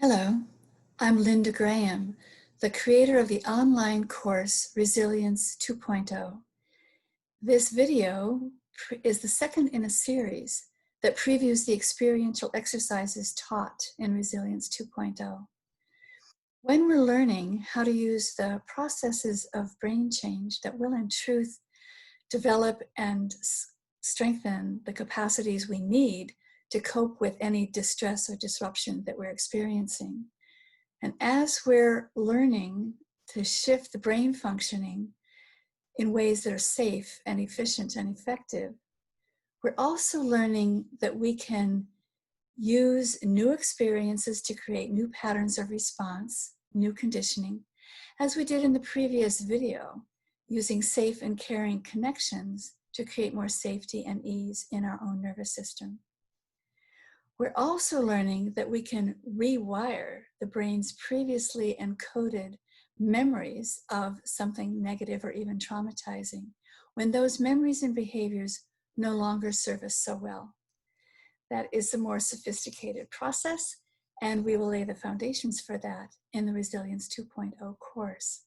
Hello, I'm Linda Graham, the creator of the online course Resilience 2.0. This video is the second in a series that previews the experiential exercises taught in Resilience 2.0. When we're learning how to use the processes of brain change that will in truth develop and strengthen the capacities we need to cope with any distress or disruption that we're experiencing. And as we're learning to shift the brain functioning in ways that are safe and efficient and effective, we're also learning that we can use new experiences to create new patterns of response, new conditioning, as we did in the previous video, using safe and caring connections to create more safety and ease in our own nervous system. We're also learning that we can rewire the brain's previously encoded memories of something negative or even traumatizing when those memories and behaviors no longer serve us so well. That is a more sophisticated process, and we will lay the foundations for that in the Resilience 2.0 course.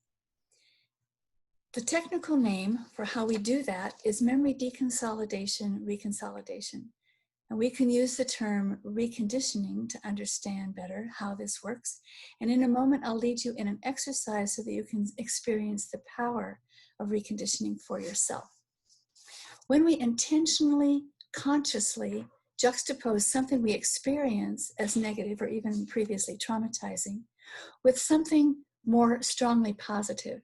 The technical name for how we do that is memory deconsolidation, reconsolidation. And we can use the term reconditioning to understand better how this works. And in a moment, I'll lead you in an exercise so that you can experience the power of reconditioning for yourself. When we intentionally, consciously juxtapose something we experience as negative or even previously traumatizing with something more strongly positive,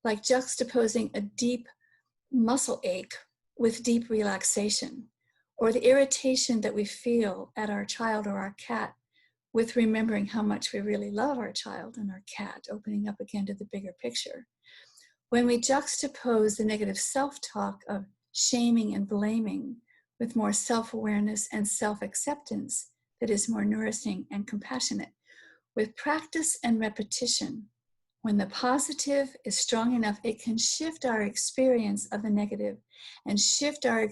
like juxtaposing a deep muscle ache with deep relaxation, or the irritation that we feel at our child or our cat with remembering how much we really love our child and our cat, opening up again to the bigger picture. When we juxtapose the negative self-talk of shaming and blaming with more self-awareness and self-acceptance that is more nourishing and compassionate, with practice and repetition, when the positive is strong enough, it can shift our experience of the negative and shift our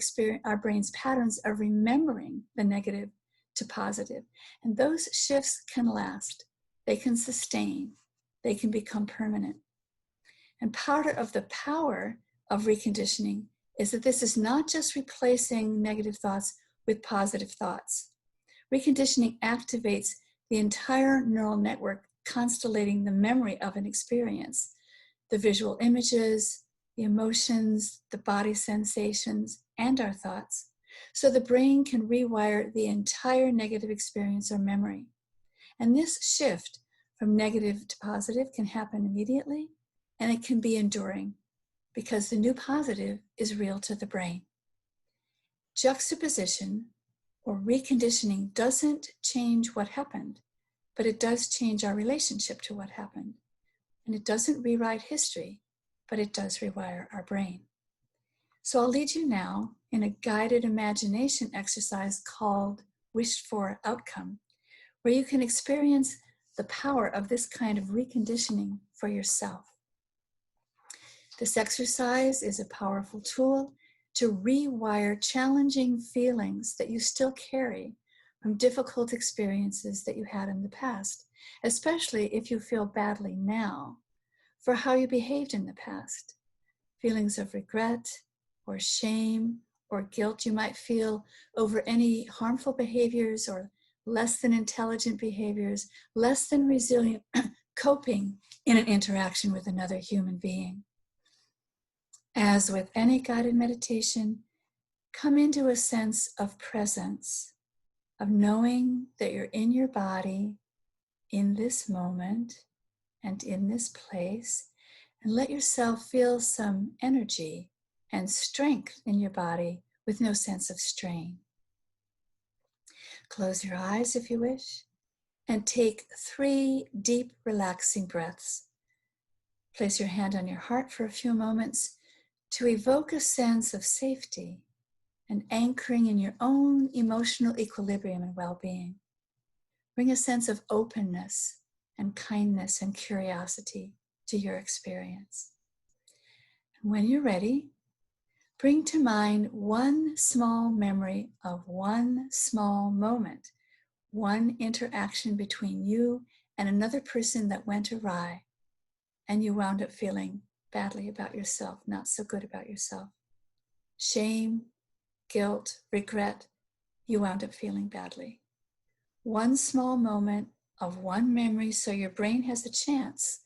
brain's patterns of remembering the negative to positive. And those shifts can last, they can sustain, they can become permanent. And part of the power of reconditioning is that this is not just replacing negative thoughts with positive thoughts. Reconditioning activates the entire neural network constellating the memory of an experience, the visual images, the emotions, the body sensations, and our thoughts, so the brain can rewire the entire negative experience or memory. And this shift from negative to positive can happen immediately, and it can be enduring because the new positive is real to the brain. Juxtaposition or reconditioning doesn't change what happened, but it does change our relationship to what happened. And it doesn't rewrite history, but it does rewire our brain. So I'll lead you now in a guided imagination exercise called Wished For Outcome, where you can experience the power of this kind of reconditioning for yourself. This exercise is a powerful tool to rewire challenging feelings that you still carry from difficult experiences that you had in the past, especially if you feel badly now for how you behaved in the past. Feelings of regret or shame or guilt you might feel over any harmful behaviors or less than intelligent behaviors, less than resilient coping in an interaction with another human being. As with any guided meditation, come into a sense of presence, of knowing that you're in your body, in this moment, and in this place, and let yourself feel some energy and strength in your body with no sense of strain. Close your eyes if you wish, and take 3 deep, relaxing breaths. Place your hand on your heart for a few moments to evoke a sense of safety and anchoring in your own emotional equilibrium and well-being. Bring a sense of openness and kindness and curiosity to your experience. And when you're ready, bring to mind one small memory of one small moment one interaction between you and another person that went awry, and you wound up feeling badly about yourself, not so good about yourself. Shame, guilt, regret, you wound up feeling badly. One small moment of one memory, so your brain has a chance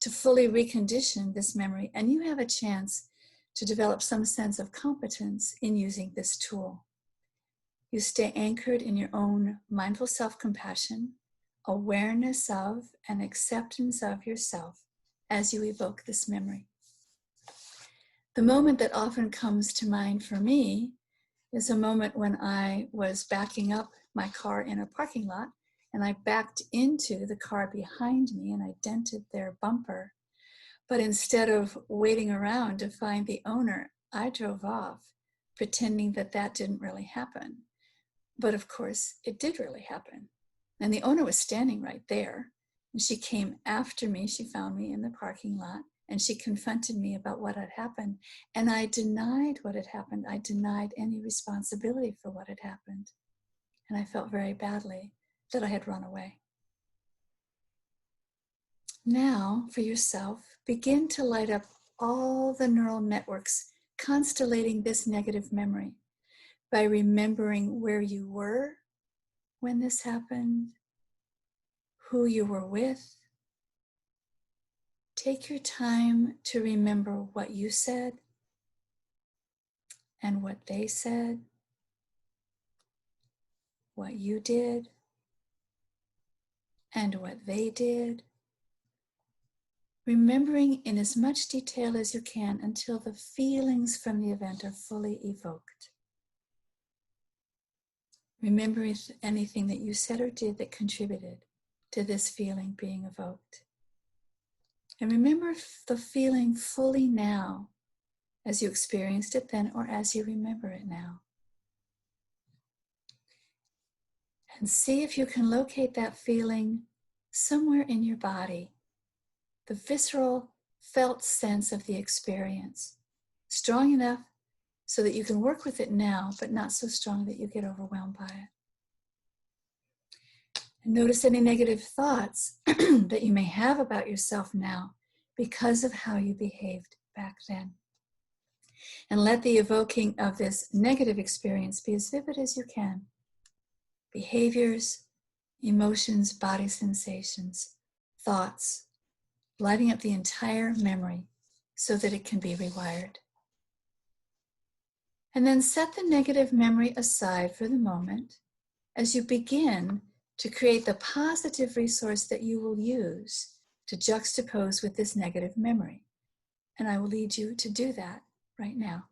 to fully recondition this memory, and you have a chance to develop some sense of competence in using this tool. You stay anchored in your own mindful self-compassion, awareness of and acceptance of yourself as you evoke this memory. The moment that often comes to mind for me is a moment when I was backing up my car in a parking lot, and I backed into the car behind me and I dented their bumper. But instead of waiting around to find the owner, I drove off, pretending that that didn't really happen. But of course, it did really happen. And the owner was standing right there. And she came after me. She found me in the parking lot, and she confronted me about what had happened. And I denied what had happened. I denied any responsibility for what had happened. And I felt very badly that I had run away. Now, for yourself, begin to light up all the neural networks constellating this negative memory by remembering where you were when this happened, who you were with. Take your time to remember what you said and what they said, what you did and what they did, remembering in as much detail as you can until the feelings from the event are fully evoked. Remember anything that you said or did that contributed to this feeling being evoked. And remember the feeling fully now, as you experienced it then or as you remember it now. And see if you can locate that feeling somewhere in your body, the visceral, felt sense of the experience, strong enough so that you can work with it now, but not so strong that you get overwhelmed by it. And notice any negative thoughts that you may have about yourself now because of how you behaved back then. And let the evoking of this negative experience be as vivid as you can. Behaviors, emotions, body sensations, thoughts, lighting up the entire memory so that it can be rewired. And then set the negative memory aside for the moment as you begin to create the positive resource that you will use to juxtapose with this negative memory. And I will lead you to do that right now.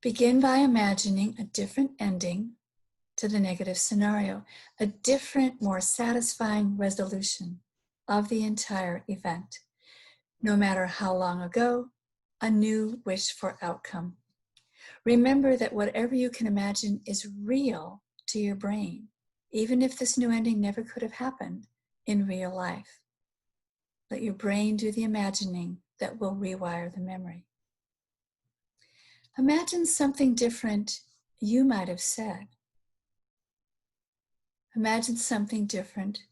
Begin by imagining a different ending to the negative scenario, a different, more satisfying resolution of the entire event. No matter how long ago, a new wished-for outcome. Remember that whatever you can imagine is real to your brain, even if this new ending never could have happened in real life. Let your brain do the imagining that will rewire the memory. Imagine something different you might have said. Imagine something different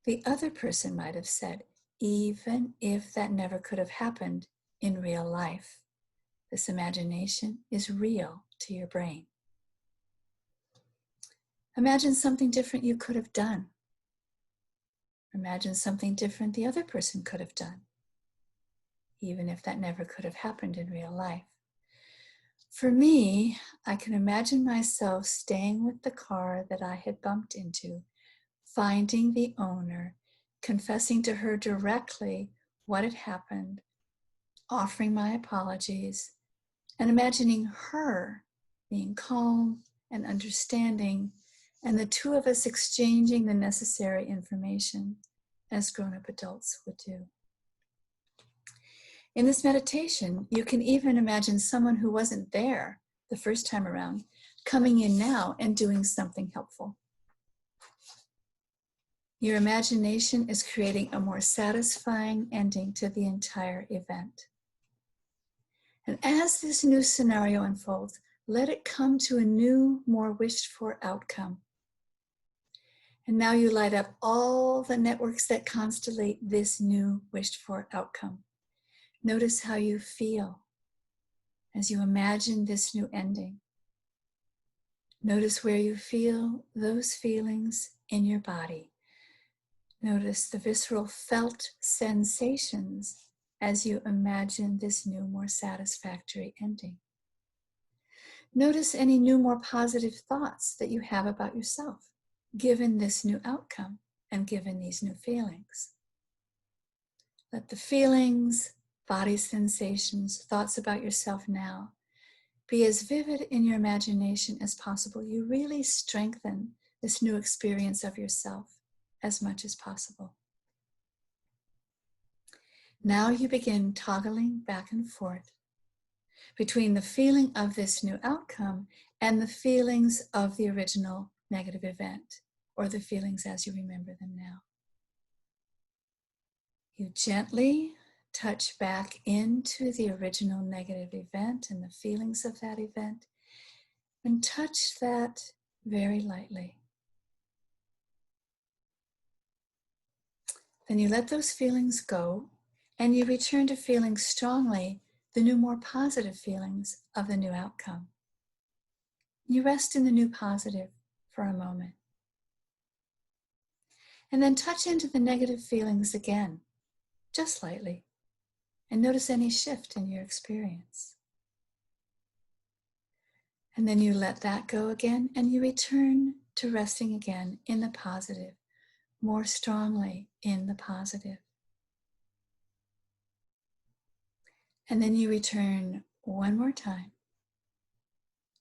the other person might have said, even if that never could have happened in real life. This imagination is real to your brain. Imagine something different you could have done. Imagine something different the other person could have done, even if that never could have happened in real life. For me, I can imagine myself staying with the car that I had bumped into, finding the owner, confessing to her directly what had happened, offering my apologies, and imagining her being calm and understanding, and the two of us exchanging the necessary information as grown-up adults would do. In this meditation, you can even imagine someone who wasn't there the first time around coming in now and doing something helpful. Your imagination is creating a more satisfying ending to the entire event. And as this new scenario unfolds, let it come to a new, more wished-for outcome. And now you light up all the networks that constellate this new wished for outcome. Notice how you feel as you imagine this new ending. Notice where you feel those feelings in your body. Notice the visceral felt sensations as you imagine this new, more satisfactory ending. Notice any new, more positive thoughts that you have about yourself, given this new outcome and given these new feelings. Let the feelings, body sensations, thoughts about yourself now be as vivid in your imagination as possible. You really strengthen this new experience of yourself as much as possible. Now you begin toggling back and forth between the feeling of this new outcome and the feelings of the original negative event, or the feelings as you remember them now. You gently touch back into the original negative event and the feelings of that event, and touch that very lightly. Then you let those feelings go, and you return to feeling strongly the new, more positive feelings of the new outcome. You rest in the new positive for a moment. And then touch into the negative feelings again, just lightly, and notice any shift in your experience. And then you let that go again, and you return to resting again in the positive, more strongly in the positive. And then you return one more time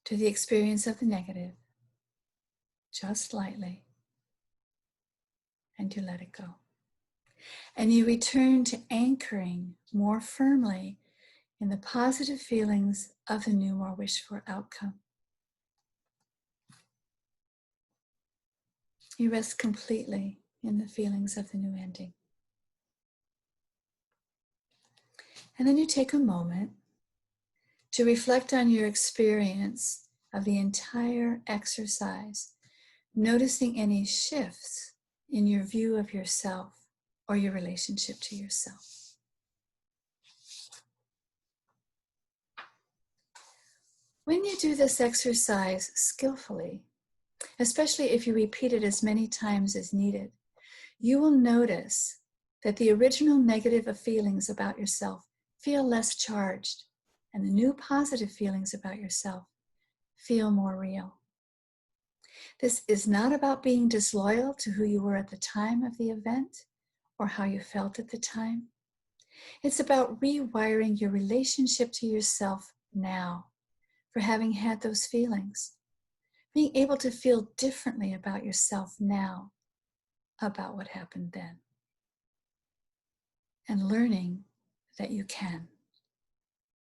to the experience of the negative, just lightly, and you let it go. And you return to anchoring more firmly in the positive feelings of the new, more wished for outcome. You rest completely in the feelings of the new ending. And then you take a moment to reflect on your experience of the entire exercise, noticing any shifts in your view of yourself or your relationship to yourself. When you do this exercise skillfully, especially if you repeat it as many times as needed, you will notice that the original negative feelings about yourself feel less charged, and the new positive feelings about yourself feel more real. This is not about being disloyal to who you were at the time of the event or how you felt at the time. It's about rewiring your relationship to yourself now for having had those feelings, being able to feel differently about yourself now about what happened then, and learning that you can.